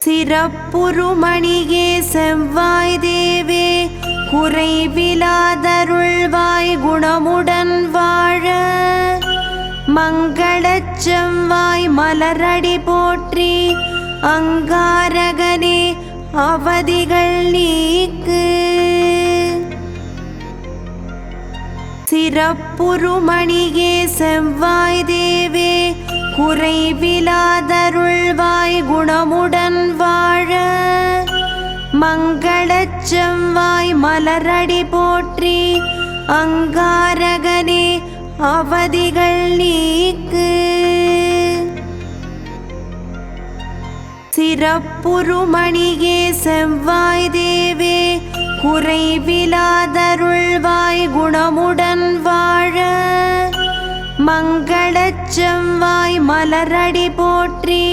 சிறப்புறுமணியே செவ்வாய் தேவே குறைவிலாதருள்வாய் குணமுடன் வாழ மங்களச் செவ்வாய் மலரடி போற்றி அங்காரகனே அவதிகள் நீக்கு. சிறப்புறுமணியே செவ்வாய் தேவே குறைவிலாதருள்வாய் குணமுடன் வாழ மங்களச் செவ்வாய் மலரடி போற்றி அங்காரகனே அவதிகள் நீக்கு. சிறப்புறுமணியே செவ்வாய் தேவே குறைவிலாதருள்வாய் குணமுடன் வாழ மங்களச் செவ்வாய் மலரடி போற்றி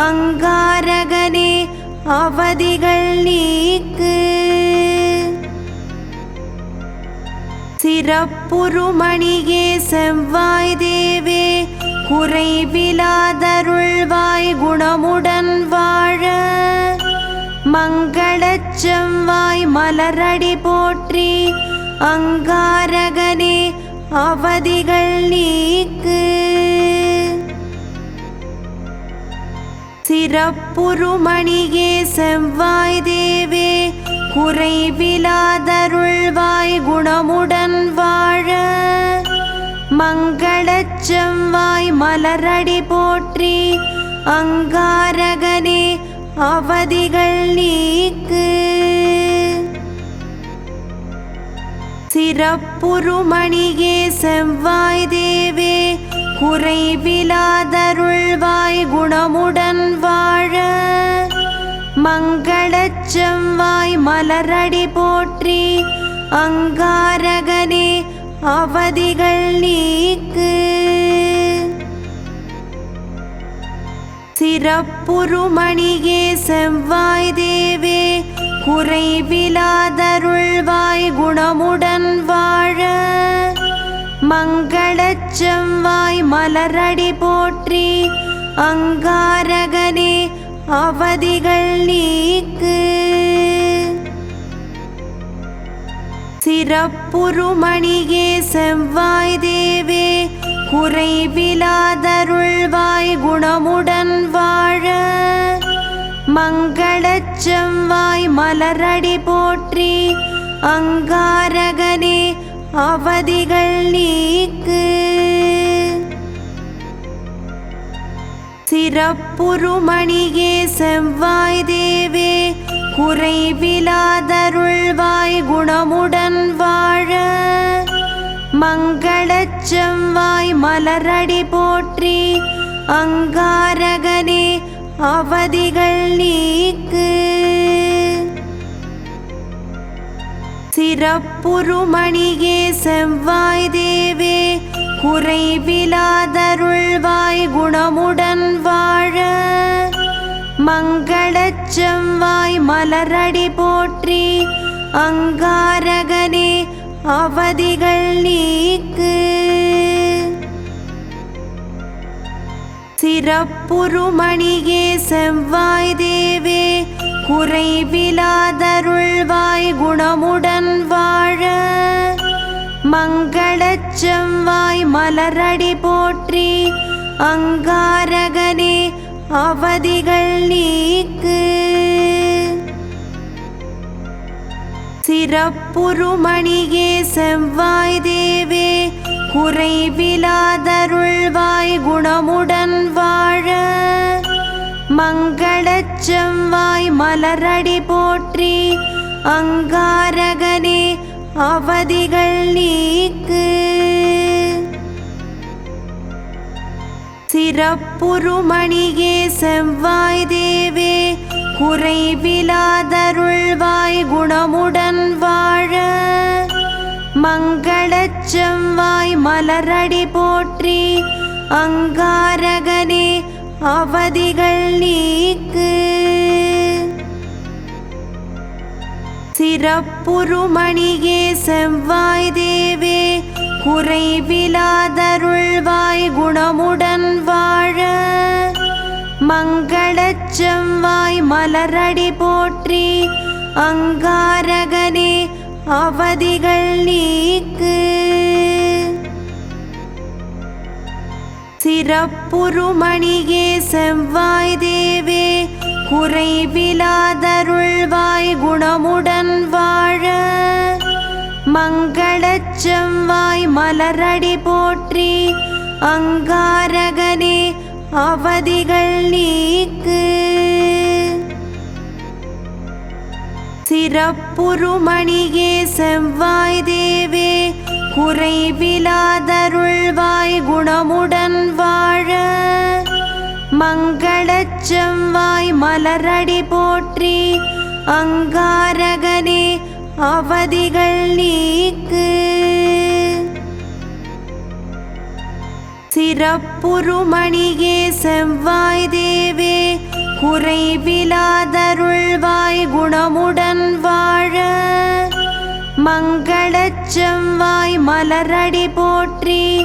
அங்காரகனே அவதிகள் நீக்கு. சிறப்புறுமணியே செவ்வாய் தேவே குறைவிலாதருள்வாய் குணமுடன் வாழ மங்களச் செவ்வாய் மலரடி போற்றி அங்காரகனே அவதிகள் நீக்கு. சிறப்புறுமணியே செவ்வாய் தேவே குறைவிலாதருள்வாய் குணமுடன் வாழ மங்களச் செவ்வாய் மலரடி போற்றி அங்காரகனே அவதிகள் நீக்கு. சிறப்புறுமணியே செவ்வாய் தேவே குறைவிலாதருள்வாய் குணமுடன் வாழ மங்களச் செவ்வாய் மலரடி போற்றி அங்காரகனே அவதிகள் நீக்கு. சிறப்புறுமணியே செவ்வாய் தேவே குறைவிலாதருள்வாய் குணமுடன் வாழ மங்களச் செவ்வாய் மலரடி போற்றி அங்காரகனே அவதிகள் நீக்கு. சிறப்புறுமணியே செவ்வாய் தேவே குறைவிலாதருள்வாய் குணமுடன் வாழ மங்களச் செவ்வாய் மலரடி போற்றி அங்காரகனே அவதிகள் நீக்கு. சிறப்புறுமணியே செவ்வாய் தேவே குறைவிலாதருள்வாய் குணமுடன் வாழ மங்களச் செவ்வாய் மலரடி போற்றி அங்காரகனே அவதிகள் நீக்கு. சிறப்புறுமணியே செவ்வாய் தேவே குறைவிலாதருள்வாய் குணமுடன் வாழ மங்களச் செவ்வாய் மலரடி போற்றி அங்காரகனே அவதிகள் நீக்கு. சிறப்புறுமணியே செவ்வாய் தேவே குறைவிலாதருள்வாய் குணமுடன் வாழ மங்களச் செவ்வாய் மலரடி போற்றி அங்காரகனே அவதிகள் நீக்கு. சிறப்புறுமணியே செவ்வாய் தேவே குறைவிலாதருள்வாய் குணமுடன் வாழ மங்களச் செவ்வாய் மலரடி போற்றி அங்காரகனே அவதிகள் நீக்கு. சிறப்புறுமணியே செவ்வாய் தேவே குறைவிலாதருள்வாய் குணமுடன் வாழ மங்களச் செவ்வாய் மலரடி போற்றி அங்காரகனே அவதிகள் நீக்கு. சிறப்புறுமணியே செவ்வாய் தேவே குறைவிலாதருள்வாய் குணமுடன் வாழ மங்களச் செவ்வாய் மலரடி போற்றி. அங்காரகனே அவதிகள் நீக்கு. சிறப்புருமணியே செவ்வாய் தேவே குறைவிலாதருள்வாய் குணமுடன் வாழ. மங்களச் செவ்வாய் மலரடி போற்றி. அங்காரகனே அவதிகள் நீக்கு. சிறப்புருமணியே செவ்வாய் தேவே குறைவிலாதருள்வாய் குணமுடன் வாழ. மங்களச் செவ்வாய் மலரடி போற்றி. அங்காரகனே அவதிகள் நீக்கு. சிறப்புருமணியே செவ்வாய் தேவே குறைவிலாதருள்வாய் குணமுடன் வாழ. மங்களச் செவ்வாய் மலரடி போற்றி.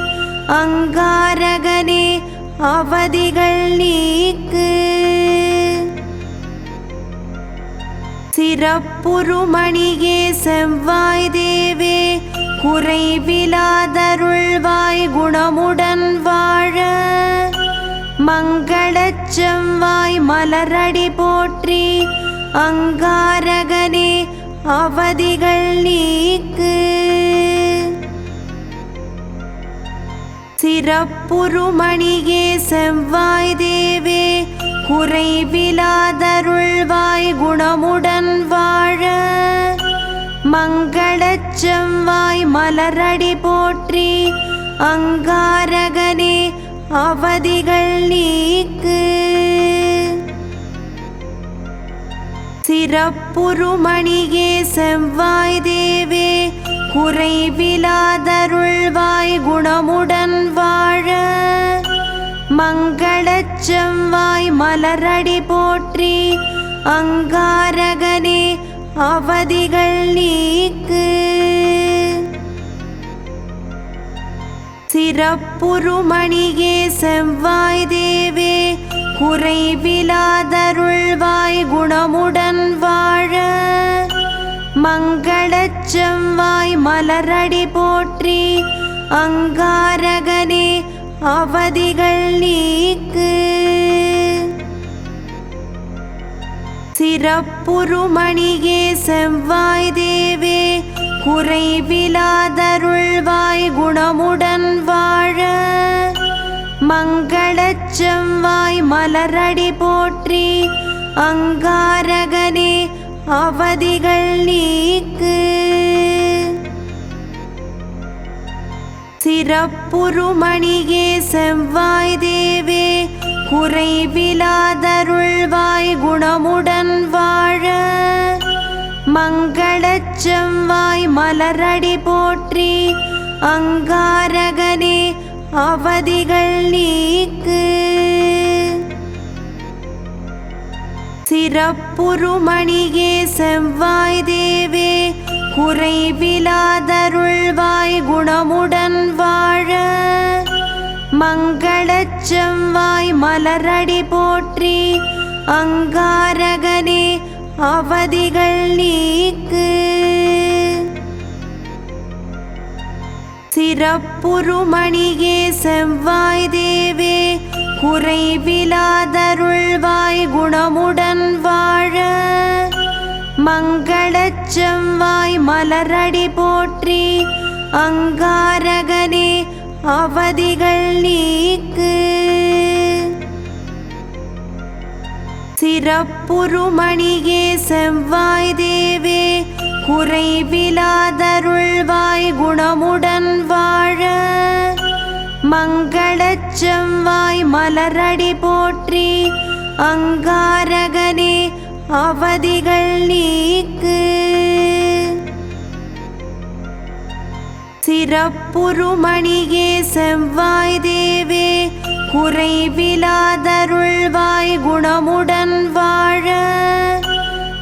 அங்காரகனே அவதிகள் நீக்கு. சிறப்புருமணியே செவ்வாய் தேவே குறைவிலாதருள்வாய் குணமுடன் வாழ. மங்களச் செவ்வாய் மலரடி போற்றி. அங்காரகனே அவதிகள் நீக்கு. சிறப்புருமணியே செவ்வாய் தேவே குறைவிலாதருள்வாய் குணமுடன் வாழ. மங்களச் செவ்வாய் மலரடி போற்றி. அங்காரகனே அவதிகள் நீக்கு. சிறப்புருமணியே செவ்வாய் தேவே குறைவிலாதருள்வாய் குணமுடன் வாழ. மங்களச் செவ்வாய் மலரடி போற்றி. அங்காரகனே அவதிகள் நீக்கு. சிறப்புருமணியே செவ்வாய் தேவே குறைவிலாதருள்வாய் குணமுடன் வாழ. மங்களச் செவ்வாய் மலரடி போற்றி. அங்காரகனே அவதிகள் நீக்கு. சிறப்புருமணியே செவ்வாய் தேவே குறைவிலாதருள்வாய் குணமுடன் வாழ. மங்களச் செவ்வாய் மலரடி போற்றி. அங்காரகனே அவதிகள் நீக்கு. சிறப்புருமணியே செவ்வாய் தேவே குறைவிலாதருள்வாய் குணமுடன் வாழ. மங்களச் செவ்வாய் மலரடி போற்றி. அங்காரகனே அவதிகள் நீக்கு. சிறப்புருமணியே செவ்வாய் தேவே குறைவிலாதருள்வாய் குணமுடன் வாழ. மங்களச் செவ்வாய் மலரடி போற்றி. அங்காரகனே அவதிகள் நீக்கு. சிறப்புருமணியே செவ்வாய் தேவே குறைவிலாதருள்வாய் குணமுடன் வாழ. மங்களச் செவ்வாய் மலரடி போற்றி. அங்காரகனே அவதிகள் நீக்கு. சிறப்புருமணியே செவ்வாய் தேவே குறைவிலாதருள்வாய் குணமுடன் வாழ. மங்களச் செவ்வாய் மலரடி போற்றி. அங்காரகனே அவதிகள் நீக்கு. சிறப்புருமணியே செவ்வாய் தேவே குறைவிலாதருள்வாய் குணமுடன் வாழ.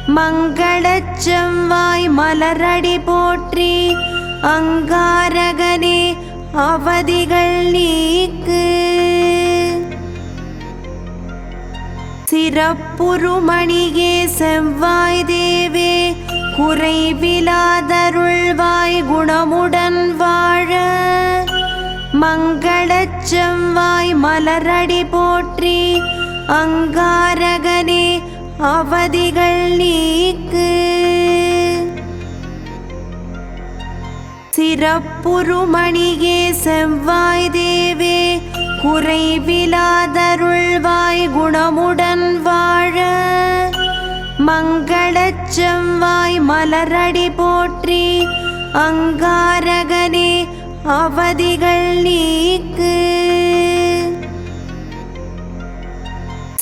மங்களச் செவ்வாய் மலரடி போற்றி. அங்காரகனே அவதிகள் நீக்கு. சிறப்புருமணியே செவ்வாய் தேவே குறைவிலாதருள்வாய் குணமுடன் வாழ மங்களச் செவ்வாய் மலரடி போற்றி அங்காரகனே அவதிகள் நீக்கு சிறப்புருமணியே செவ்வாய் தேவே குறைவிலாதருள்வாய் குணமுடன் வாழ மங்களச் செவ்வாய் மலரடி போற்றி அங்காரகனே அவதிகள் நீக்கு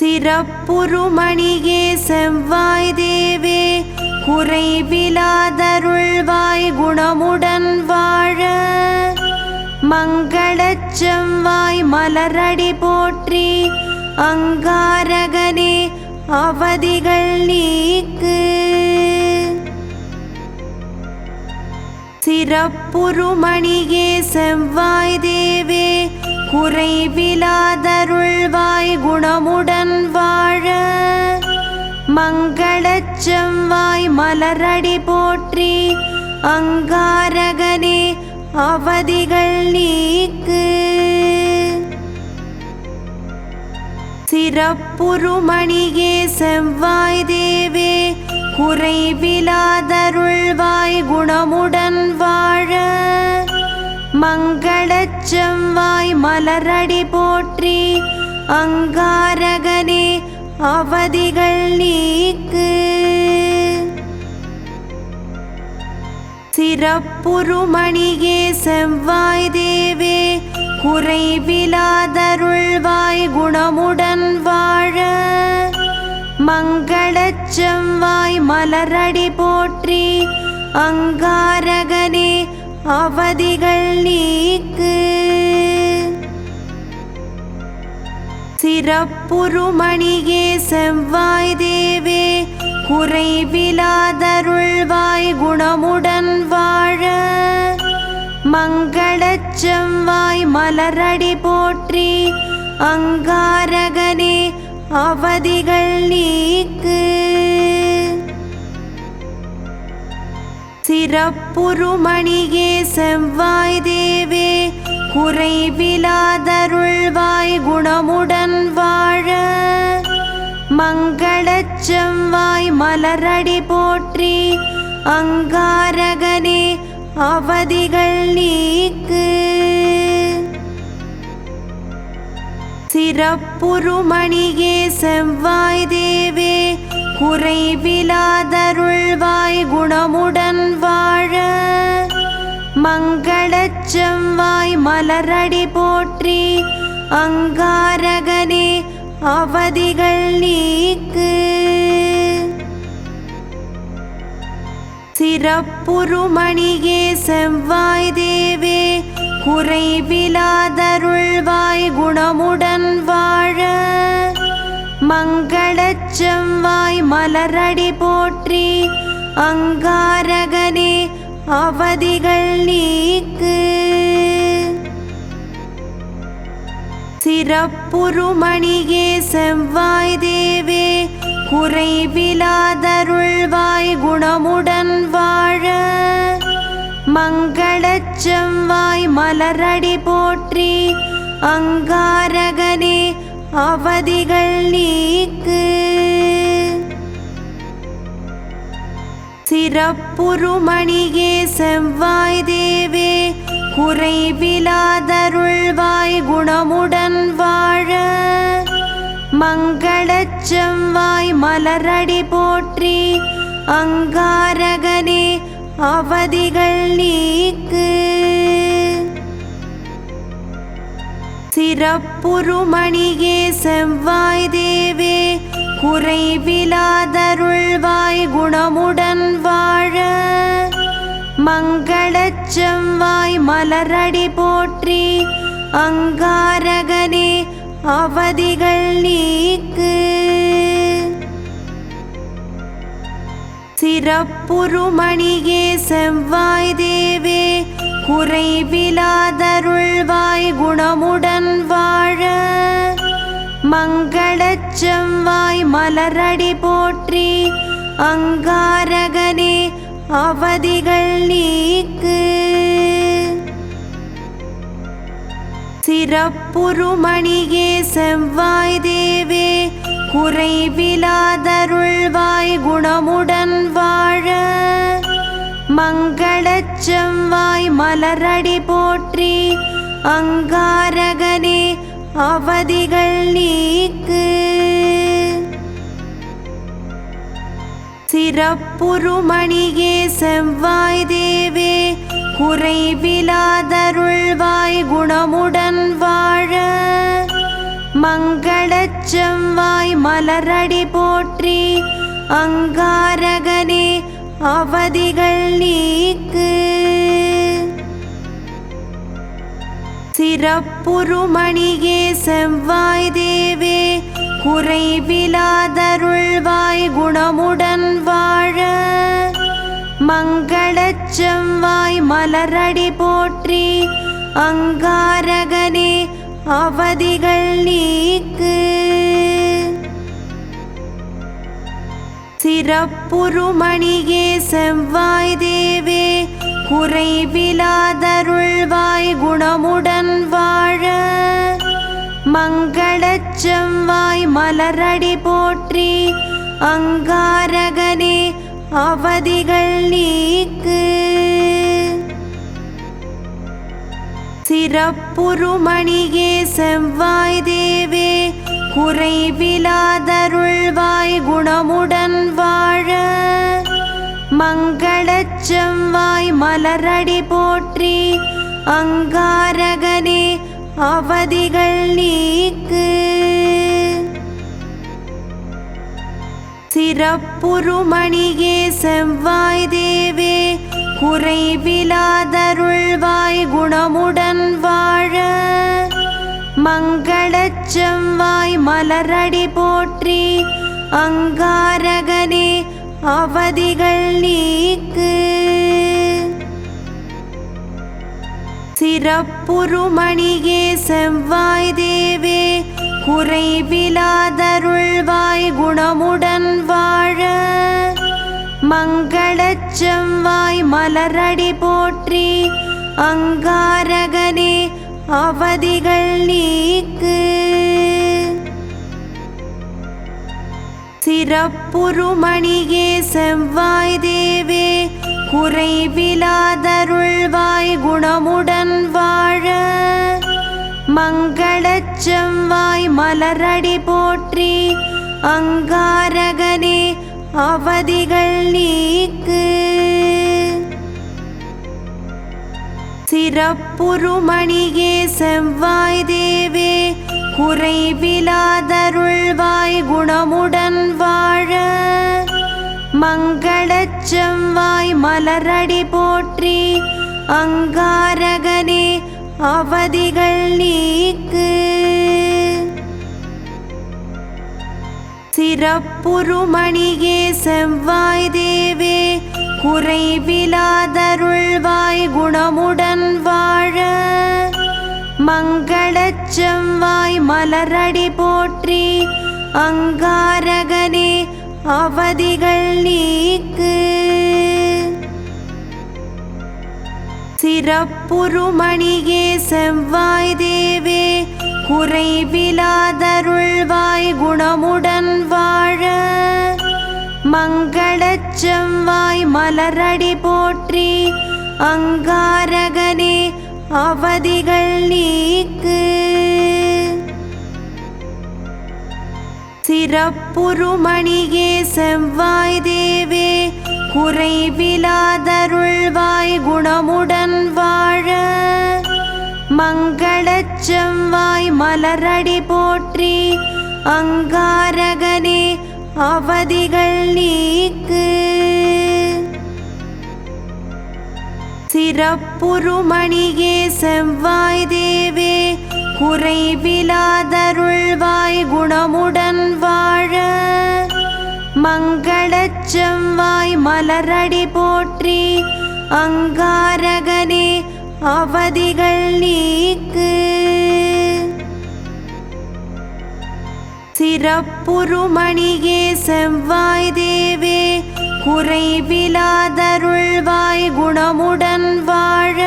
சிறப்புருமணியே செவ்வாய் தேவே குறைவிலாதருள்வாய் குணமுடன் வாழ மங்களச் செவ்வாய் மலரடி போற்றி அங்காரகனே அவதிகள் நீக்கு சிறப்புருமணியே செவ்வாய் தேவே குறைவிலாதருள்வாய் குணமுடன் வாழ மங்களச் செவ்வாய் மலரடி போற்றி அங்காரகனே அவதிகள் நீக்கு சிறப்புருமணியே செவ்வாய் தேவே குறைவிலாதருள்வாய் குணமுடன் வாழ மங்களச் செவ்வாய் மலரடி போற்றி அங்காரகனே அவதிகள் நீக்கு சிறப்புருமணியே செவ்வாய் தேவே குறைவிலாதருள்வாய் குணமுடன் வாழ மங்களச் செவ்வாய் மலரடி போற்றி அங்காரகனே அவதிகள் நீக்கு சிறப்புருமணியே செவ்வாய் தேவே குறைவிலாதருள்வாய் குணமுடன் வாழ மங்களச் செவ்வாய் மலரடி போற்றி அங்காரகனே அவதிகள் நீக்கு சிறப்புருமணியே செவ்வாய் தேவே குறைவிலாதருள்வாய் குணமுடன் வாழ மங்களச் செவ்வாய் மலரடி போற்றி அங்காரகனே அவதிகள் நீக்கு சிறப்புருமணியே செவ்வாய் தேவே குறைவிலாதருள்வாய் குணமுடன் வாழ மங்களச் செவ்வாய் மலரடி போற்றி அங்காரகனே அவதிகள் நீக்கு சிறப்புருமணியே செவ்வாய் தேவே குறைவிலாதருள்வாய் குணமுடன் வாழ மங்களச் செவ்வாய் மலரடி போற்றி அங்காரகனே அவதிகள் நீக்கு சிறப்புருமணியே செவ்வாய் தேவே குறைவிலாதருள்வாய் குணமுடன் வாழ மங்களச் செவ்வாய் மலரடி போற்றி அங்காரகனே அவதிகள் நீக்கு சிறப்புருமணியே செவ்வாய் தேவே குறைவிலாதருள்வாய் குணமுடன் வாழ மங்களச் செவ்வாய் மலரடி போற்றி அங்காரகனே அவதிகள் நீக்கு சிறப்புருமணியே செவ்வாய் தேவே குறைவிலாதருள்வாய் குணமுடன் வாழ மங்களச் செவ்வாய் மலரடி போற்றி அங்காரகனே அவதிகள் நீக்கு சிறப்புருமணியே செவ்வாய் தேவே குறைவிலாதருள்வாய் குணமுடன் வாழ மங்களச் செவ்வாய் மலரடி போற்றி. அங்காரகனே அவதிகள் நீக்கு. சிறப்புருமணியே செவ்வாய் தேவே குறைவிலாதருள்வாய் குணமுடன் வாழ. மங்களச் செவ்வாய் மலரடி போற்றி. அங்காரகனே அவதிகள் நீக்கு. சிறப்புருமணியே செவ்வாய் தேவே குறைவிலாதருள்வாய் குணமுடன் வாழ. மங்களச் செவ்வாய் மலரடி போற்றி. அங்காரகனே அவதிகள் நீக்கு. சிறப்புருமணியே செவ்வாய் தேவே குறைவிலாதருள்வாய் குணமுடன் வாழ. மங்களச் செவ்வாய் மலரடி போற்றி. அங்காரகனே அவதிகள் நீக்கு. சிறப்புருமணியே செவ்வாய் தேவே குறைவிலாதருள்வாய் குணமுடன் வாழ. மங்களச் செவ்வாய் மலரடி போற்றி. அங்காரகனே அவதிகள் நீக்கு. சிறப்புருமணியே செவ்வாய் தேவே குறைவிலாதருள்வாய் குணமுடன் வாழ. மங்களச் செவ்வாய் மலரடி போற்றி. அங்காரகனே அவதிகள் நீக்கு. சிறப்புருமணியே செவ்வாய் தேவே குறைவிலாதருள்வாய் குணமுடன் வாழ. மங்களச் செவ்வாய் மலரடி போற்றி. அங்காரகனே அவதிகள் நீக்கு. சிறப்புருமணியே செவ்வாய் தேவே குறைவிலாதருள்வாய் குணமுடன் வாழ. மங்களச் செவ்வாய் மலரடி போற்றி. அங்காரகனே அவதிகள் நீக்கு. சிறப்புருமணியே செவ்வாய் தேவே குறைவிலாதருள்வாய் குணமுடன் வாழ. மங்களச் செவ்வாய் மலரடி போற்றி. அங்காரகனே அவதிகள் நீக்கு. சிறப்புருமணியே செவ்வாய் தேவே குறைவிலாதருள்வாய் குணமுடன் வாழ. மங்களச் செவ்வாய் மலரடி போற்றி. அங்காரகனே அவதிகள் நீக்கு. சிறப்புருமணியே செவ்வாய் தேவே குறைவிலாதருள்வாய் குணமுடன் வாழ. மங்களச் செவ்வாய் மலரடி போற்றி. அங்காரகனே அவதிகள் நீக்கு. சிறப்புருமணியே செவ்வாய் தேவே குறைவிலாதருள்வாய் குணமுடன் வாழ. மங்களச் செவ்வாய் மலரடி போற்றி. அங்காரகனே அவதிகள் நீக்கு. சிறப்புருமணியே செவ்வாய் தேவே குறைவிலாதருள்வாய் குணமுடன் வாழ. மங்களச் செவ்வாய் மலரடி போற்றி. அங்காரகனே அவதிகள் நீக்கு. சிறப்புருமணியே செவ்வாய் தேவே குறைவிலாதருள்வாய் குணமுடன் வாழ. மங்களச் செவ்வாய் மலரடி போற்றி. அங்காரகனே அவதிகள் நீக்கு. சிறப்புறுமணியே செவ்வாய் தேவே குறைவிலாதருள்வாய் குணமுடன் வாழ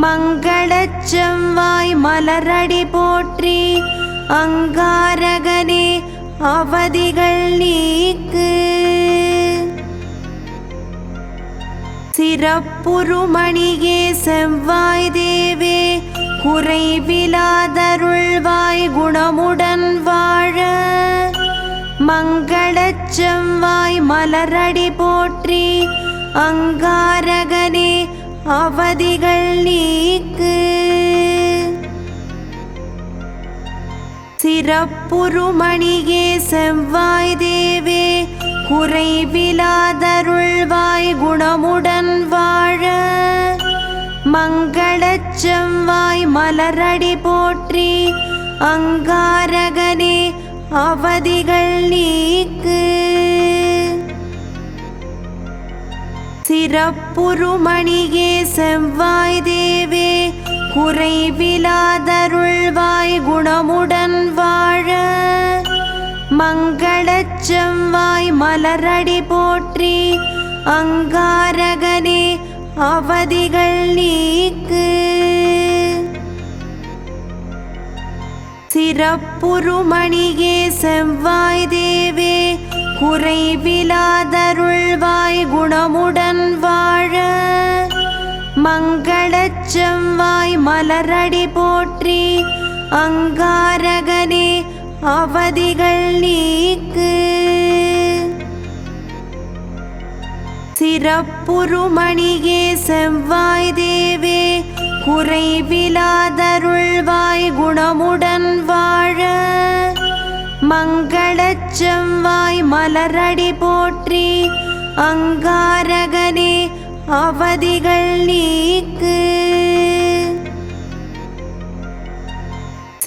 மங்களச் செவ்வாய் மலரடி போற்றி அங்காரகனே அவதிகள் நீக்கு சிறப்புறுமணியே செவ்வாய் தேவே குறைவிலாதருள்வாய் குணமுடன் வாழ மங்களச் செவ்வாய் மலரடி போற்றி அங்காரகனே அவதிகள் நீக்கு சிறப்புறுமணியே செவ்வாய் தேவே குறைவிலாதருள்வாய் குணமுடன் வாழ மங்களச் செவ்வாய் மலரடி போற்றி அங்காரகனே அவதிகள் நீக்கு சிறப்புறுமணியே செவ்வாய் தேவே குறைவிலாதருள்வாய் குணமுடன் வாழ மங்களச் செவ்வாய் மலரடி போற்றி அங்காரகனே அவதிகள் நீக்கு சிறப்புறுமணியே செவ்வாய் தேவே குறைவிலாதருள்வாய் குணமுடன் வாழ மங்களச் செவ்வாய் மலரடி போற்றி அங்காரகனே அவதிகள் நீக்கு சிறப்புறுமணியே செவ்வாய் தேவே குறைவிலாதருள்வாய் குணமுடன் வாழ மங்களச் செவ்வாய் மலரடி போற்றி அங்காரகனே அவதிகள் நீக்கு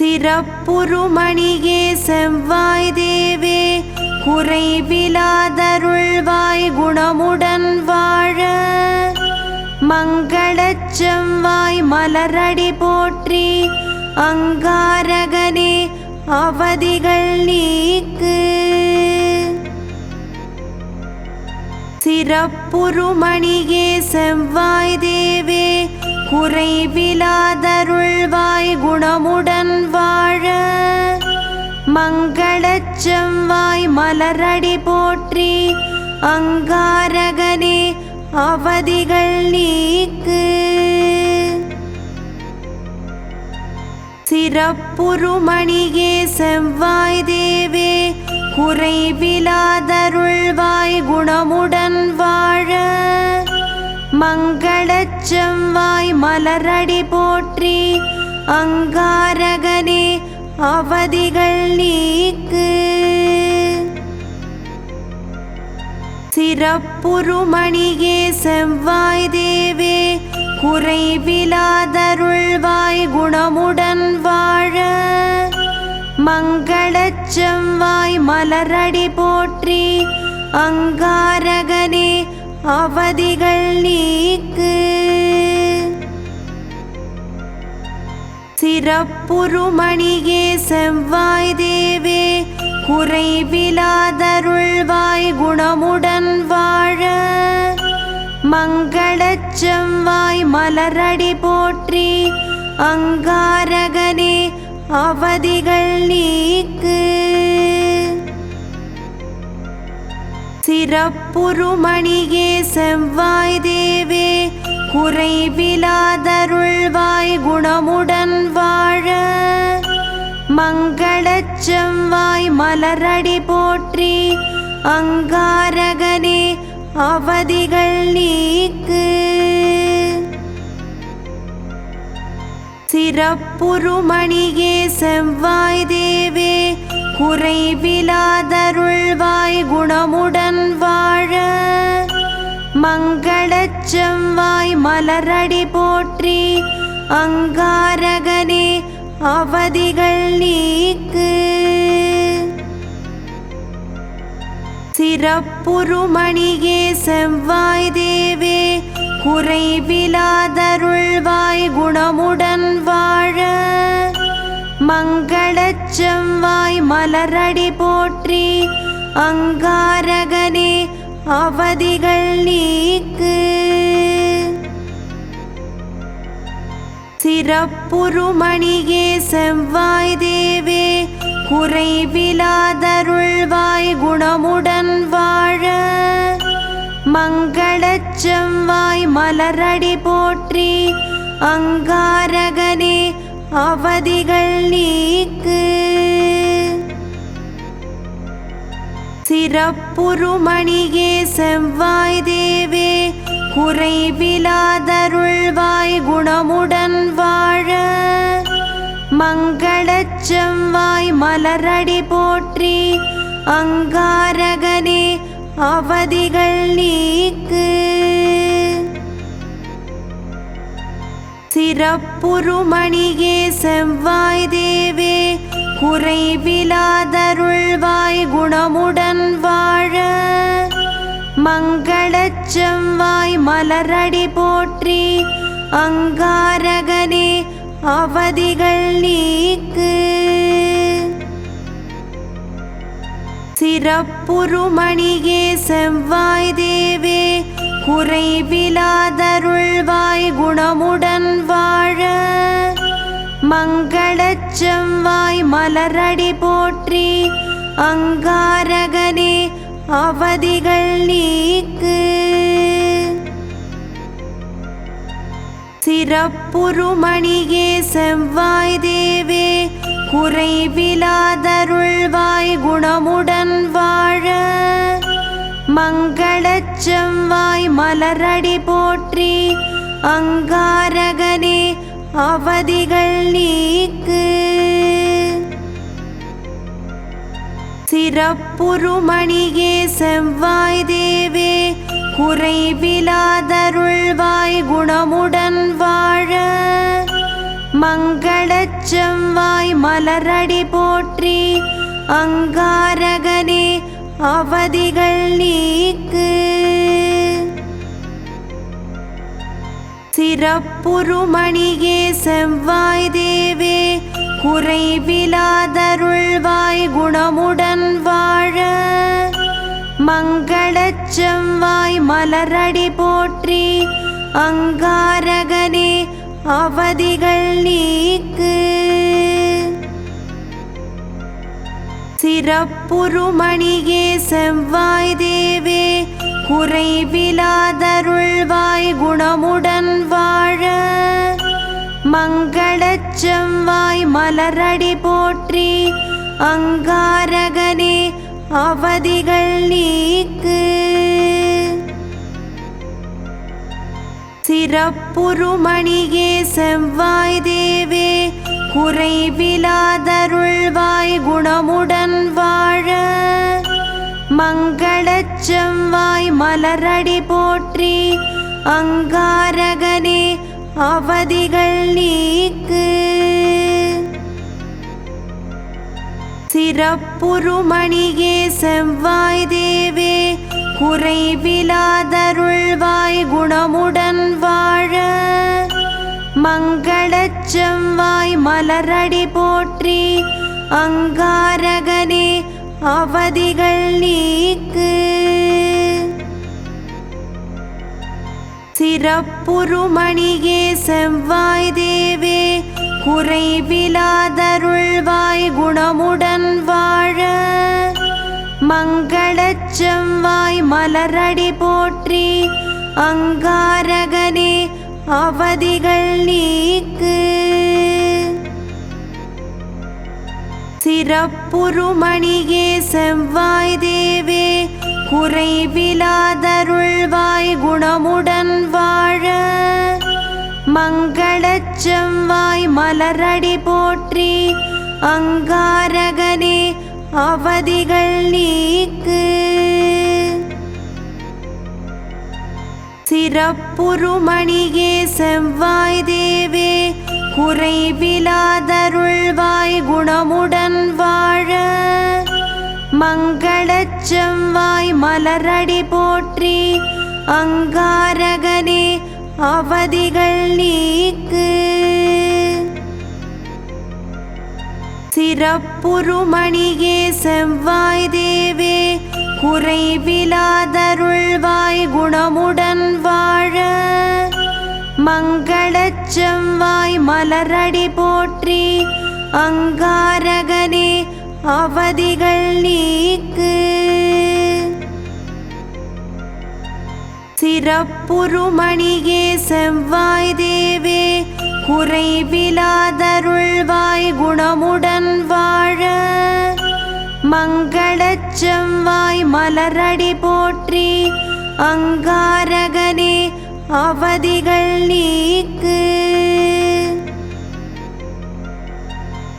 சிறப்புறுமணியே செவ்வாய் தேவே குறைவிலாதருள்வாய் குணமுடன் வாழ மங்களச் செவ்வாய் மலரடி போற்றி அங்காரகனே அவதிகள் நீக்கு சிறப்புறுமணியே செவ்வாய் தேவே குறைவிலாதருள்வாய் குணமுடன் வாழ மங்களச் செவ்வாய் மலரடி போற்றி அங்காரகனே அவதிகள் நீக்கு சிறப்புறுமணியே செவ்வாய் தேவே குறைவிலாதருள்வாய் குணமுடன் வாழ மங்களச் செவ்வாய் மலரடி போற்றி அங்காரகனே அவதிகள் நீக்கு சிறப்புறுமணியே செவ்வாய் தேவே குறைவிலாதருள்வாய் குணமுடன் வாழ மங்களச் செவ்வாய் மலரடி போற்றி அங்காரகனே அவதிகள் நீக்கு சிறப்புறுமணியே செவ்வாய் தேவே குறைவிலாதருள்வாய் குணமுடன் வாழ மங்களச் செவ்வாய் மலரடி போற்றி அங்காரகனே அவதிகள் நீக்கு சிறப்புறுமணியே செவ்வாய் தேவே குறைவிலாதருள்வாய் குணமுடன் வாழ மங்களச் செவ்வாய் மலரடி போற்றி அங்காரகனே அவதிகள் நீக்கு சிறப்புறுமணியே செவ்வாய் தேவே குறைவிலாதருள்வாய் குணமுடன் வாழ மங்களச் செவ்வாய் மலரடி போற்றி அங்காரகனே அவதிகள் நீக்கு சிறப்புறுமணியே செவ்வாய் தேவே குறைவிலாதருள்வாய் குணமுடன் வாழ மங்களச் செவ்வாய் மலரடி போற்றி. அங்காரகனே அவதிகள் நீக்கு. சிறப்புருமணியே செவ்வாய் தேவே குறைவிலாதருள்வாய் குணமுடன் வாழ. மங்களச் செவ்வாய் மலரடி போற்றி. அங்காரகனே அவதிகள் நீக்கு. சிறப்புருமணியே செவ்வாய் தேவே குறைவிலாதருள்வாய் குணமுடன் வாழ. மங்களச் செவ்வாய் மலரடி போற்றி. அங்காரகனே அவதிகள் நீக்கு. சிறப்புருமணியே செவ்வாய் தேவே குறைவிலாதருள்வாய் குணமுடன் வாழ. மங்களச் செவ்வாய் மலரடி போற்றி. அங்காரகனே அவதிகள் நீக்கு. சிறப்புருமணியே செவ்வாய் தேவே குறைவிலாதருள்வாய் குணமுடன் வாழ. மங்களச் செவ்வாய் மலரடி போற்றி. அங்காரகனே அவதிகள் நீக்கு. சிறப்புருமணியே செவ்வாய் தேவே குறைவிலாதருள்வாய் குணமுடன் வாழ. மங்களச் செவ்வாய் மலரடி போற்றி. அங்காரகனே அவதிகள் நீக்கு. சிறப்புருமணியே செவ்வாய் தேவே குறைவிலாதருள்வாய் குணமுடன் வாழ. மங்களச் செவ்வாய் மலரடி போற்றி. அங்காரகனே அவதிகள் நீக்கு. சிறப்புருமணியே செவ்வாய் தேவே குறைவிலாதருள்வாய் குணமுடன் வாழ. மங்களச் செவ்வாய் மலரடி போற்றி. அங்காரகனே அவதிகள் நீக்கு. சிறப்புருமணியே செவ்வாய் தேவே குறைவிலாதருள்வாய் குணமுடன் வாழ. மங்களச் செவ்வாய் மலரடி போற்றி. அங்காரகனே அவதிகள் நீக்கு. சிறப்புருமணியே செவ்வாய் தேவே குறைவிலாதருள்வாய் குணமுடன் வாழ. மங்களச் செவ்வாய் மலரடி போற்றி. அங்காரகனே அவதிகள் நீக்கு. சிறப்புருமணியே செவ்வாய் தேவே குறைவிலாதருள்வாய் குணமுடன் வாழ. மங்களச் செவ்வாய் மலரடி போற்றி. அங்காரகனே அவதிகள் நீக்கு. சிறப்புருமணியே செவ்வாய் தேவே குறைவிலாதருள்வாய் குணமுடன் வாழ. மங்களச் செவ்வாய் மலரடி போற்றி. அங்காரகனே அவதிகள் நீக்கு. சிறப்புருமணியே செவ்வாய் தேவே குறைவிலாதருள்வாய் குணமுடன் வாழ. மங்களச் செவ்வாய் மலரடி போற்றி. அங்காரகனே அவதிகள் நீக்கு. சிறப்புருமணியே செவ்வாய் தேவே குறைவிலாதருள்வாய் குணமுடன் வாழ. மங்களச் செவ்வாய் மலரடி போற்றி. அங்காரகனே அவதிகள் நீக்கு. சிறப்புருமணியே செவ்வாய் தேவே குறைவிலாதருள்வாய் குணமுடன் வாழ மங்களச் செவ்வாய் மலரடி போற்றி அங்காரகனே அவதிகள் நீக்கு சிறப்புருமணியே செவ்வாய் தேவே குறைவிலாதருள்வாய் குணமுடன் வாழ மங்களச் செவ்வாய் மலரடி போற்றி அங்காரகனே அவதிகள் நீக்கு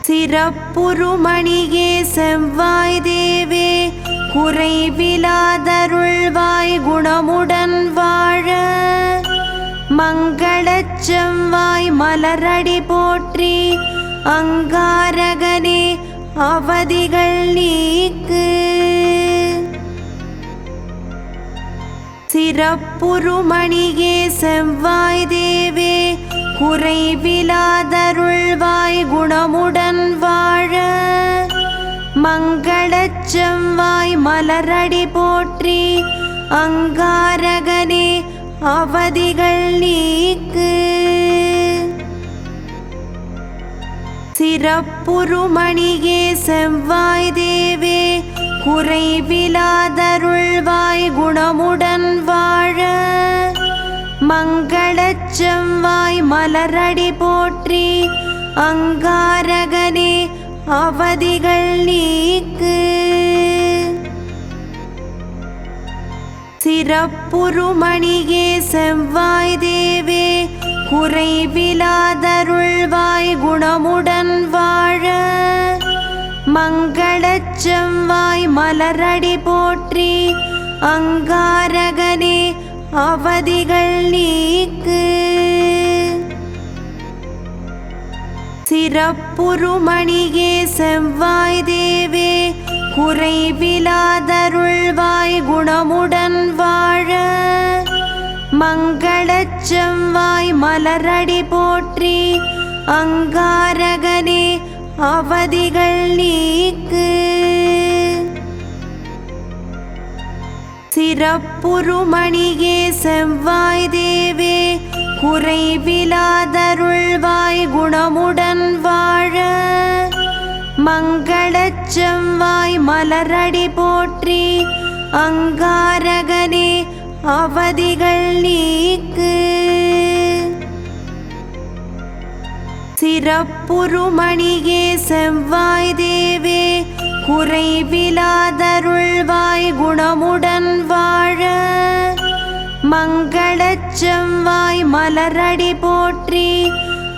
சிறப்புருமணியே செவ்வாய் தேவே குறைவிலாதருள்வாய் குணமுடன் வாழ மங்களச் செவ்வாய் மலரடி போற்றி அங்காரகனே அவதிகள் நீக்கு சிறப்புருமணியே செவ்வாய் தேவே குறைவிலாதருள்வாய் குணமுடன் வாழ மங்களச் செவ்வாய் மலரடி போற்றி அங்காரகனே அவதிகள் நீக்கு சிறப்புருமணியே செவ்வாய் தேவே குறைவிலாதருள்வாய் குணமுடன் வாழ மங்களச் செவ்வாய் மலரடி போற்றி அங்காரகனே அவதிகள் நீக்கு சிறப்புருமணியே செவ்வாய் தேவே குறைவிலாதருள்வாய் குணமுடன் வாழ மங்களச் செவ்வாய் மலரடி போற்றி அங்காரகனே அவதிகள் நீக்கு சிறப்புருமணியே செவ்வாய் தேவே குறைவிலாதருள்வாய் குணமுடன் வாழ மங்களச் செவ்வாய் மலரடி போற்றி அங்காரகனே அவதிகள் நீக்கு சிறப்புருமணியே செவ்வாய் தேவே குறைவிலாதருள்வாய் குணமுடன் வாழ மங்களச் செவ்வாய் மலரடி போற்றி அங்காரகனே அவதிகள் நீக்கு சிறப்புருமணியே செவ்வாய் தேவே குறைவிலாதருள்வாய் குணமுடன் வாழ மங்களச் செவ்வாய் மலரடி போற்றி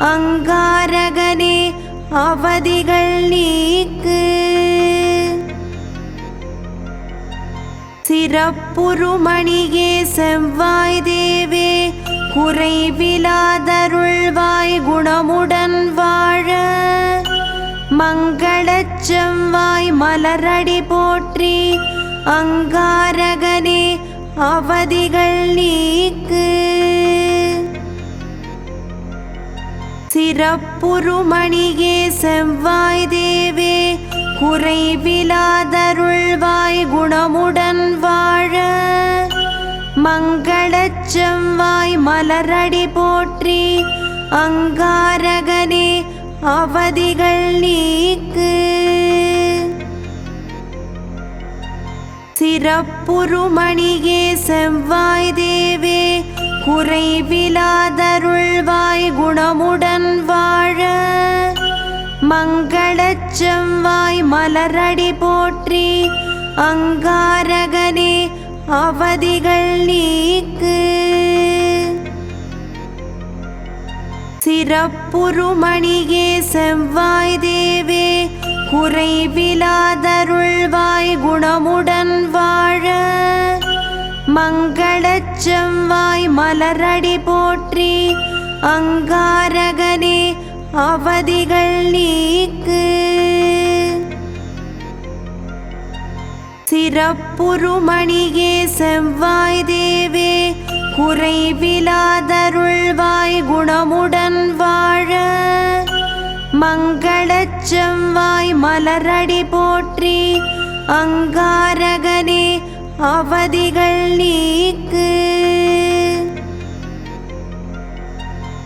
அங்காரகனே அவதிகள் நீக்கு சிறப்புருமணியே செவ்வாய் தேவே குறைவிலாதருள்வாய் குணமுடன் வாழ மங்களச் செவ்வாய் மலரடி போற்றி அங்காரகனே அவதிகள் நீக்கு சிறப்புருமணியே செவ்வாய் தேவே குறைவிலாதருள்வாய் குணமுடன் வாழ மங்களச் செவ்வாய் மலரடி போற்றி அங்காரகனே அவதிகள் நீக்கு சிறப்புருமணியே செவ்வாய் தேவே குறைவிலாதருள்வாய் குணமுடன் வாழ மங்களச் செவ்வாய் மலரடி போற்றி அங்காரகனே அவதிகள் நீக்கு சிறப்புருமணியே செவ்வாய் தேவே குறைவிலாதருள்வாய் குணமுடன் வாழ மங்களச் செவ்வாய் மலரடி போற்றி அங்காரகனே அவதிகள் நீக்கு சிறப்புருமணியே செவ்வாய் தேவே குறைவிலாதருள்வாய் குணமுடன் வாழ மங்களச் செவ்வாய் மலரடி போற்றி. அங்காரகனே அவதிகள் நீக்கு.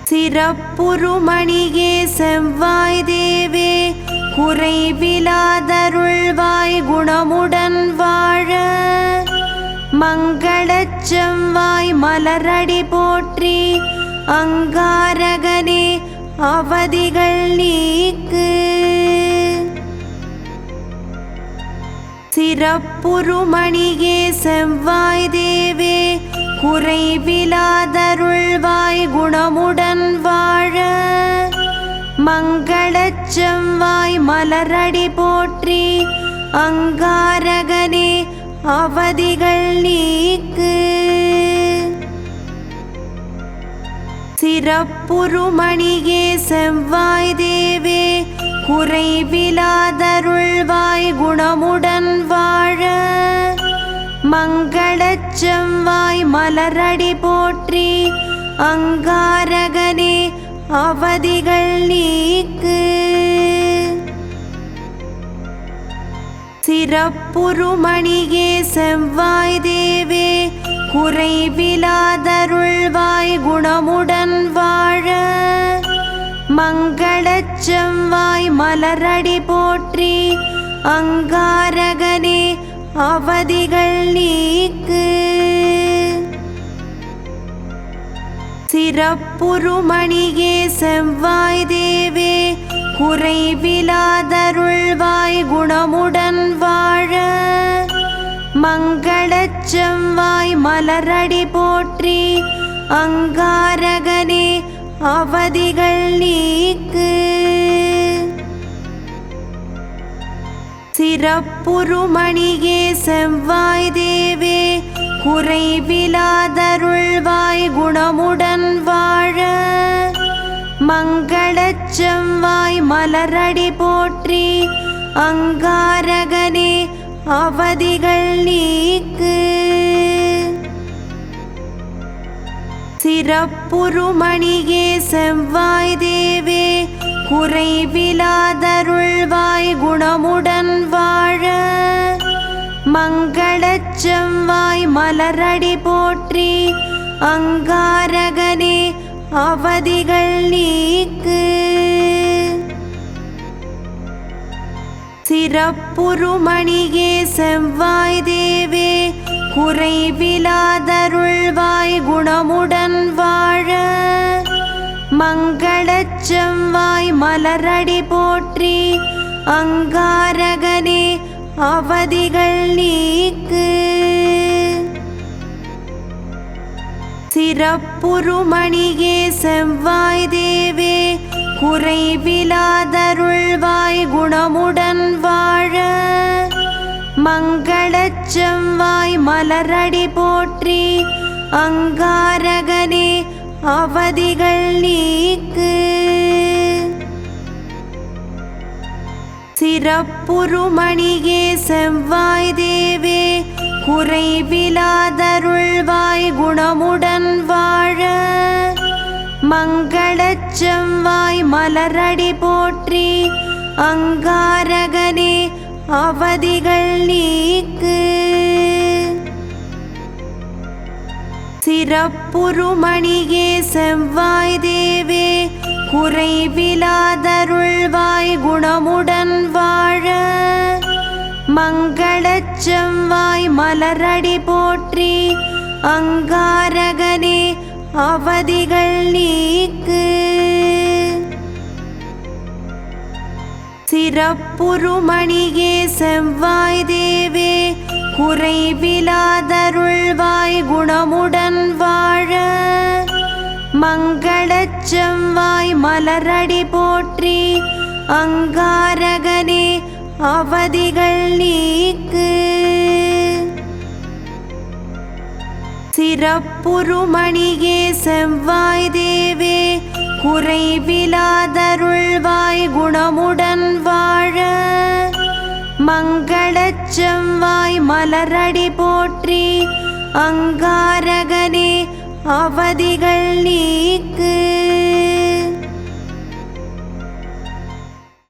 சிறப்புருமணியே செவ்வாய் தேவே குறைவிலாதருள்வாய் குணமுடன் வாழ. மங்களச் செவ்வாய் மலரடி போற்றி. அங்காரகனே அவதிகள் நீக்கு. சிறப்புருமணியே செவ்வாய் தேவே குறைவிலாதருள்வாய் குணமுடன் வாழ. மங்களச் செவ்வாய் மலரடி போற்றி. அங்காரகனே அவதிகள் நீக்கு. சிறப்புருமணியே செவ்வாய் தேவே குறைவிலாதருள்வாய் குணமுடன் வாழ. மங்களச் செவ்வாய் மலரடி போற்றி. அங்காரகனே அவதிகள் நீக்கு. சிறப்புருமணியே செவ்வாய் தேவே குறைவிலாதருள்வாய் குணமுடன் வாழ. மங்களச் செவ்வாய் மலரடி போற்றி. அங்காரகனே அவதிகள் நீக்கு. சிறப்புருமணியே செவ்வாய் தேவே குறைவிலாதருள்வாய் குணமுடன் வாழ. மங்களச் செவ்வாய் மலரடி போற்றி. அங்காரகனே அவதிகள் நீக்கு. சிறப்புருமணியே செவ்வாய் தேவே குறைவிலாதருள்வாய் குணமுடன் வாழ. மங்களச் செவ்வாய் மலரடி போற்றி. அங்காரகனே அவதிகள் நீக்கு. சிறப்புருமணியே செவ்வாய் தேவே குறைவிலாதருள்வாய் குணமுடன் வாழ. மங்களச் செவ்வாய் மலரடி போற்றி. அங்காரகனே அவதிகள் நீக்கு. சிறப்புருமணியே செவ்வாய் தேவே குறைவிலாதருள்வாய் குணமுடன் வாழ. மங்களச் செவ்வாய் மலரடி போற்றி. அங்காரகனே அவதிகள் நீக்கு. சிறப்புருமணியே செவ்வாய் தேவே குறைவிலாதருள்வாய் குணமுடன் வாழ. மங்களச் செவ்வாய் மலரடி போற்றி. அங்காரகனே அவதிகள் நீக்கு. சிறப்புருமணியே செவ்வாய் தேவே குறைவிலாதருள்வாய் குணமுடன் வாழ. மங்களச் செவ்வாய் மலரடி போற்றி. அங்காரகனே அவதிகள் நீக்கு. சிறப்புருமணியே செவ்வாய் தேவே குறைவிலாதருள்வாய் குணமுடன் வாழ. மங்களச் செவ்வாய் மலரடி போற்றி. அங்காரகனே அவதிகள் நீக்கு. சிறப்புருமணியே செவ்வாய் தேவே குறைவிலாதருள்வாய் குணமுடன் வாழ. மங்களச் செவ்வாய் மலரடி போற்றி. அங்காரகனே அவதிகள் நீக்கு. சிறப்புருமணியே செவ்வாய் தேவே குறைவிலாதருள்வாய் குணமுடன் வாழ. மங்களச் செவ்வாய் மலரடி போற்றி. அங்காரகனே அவதிகள் நீக்கு.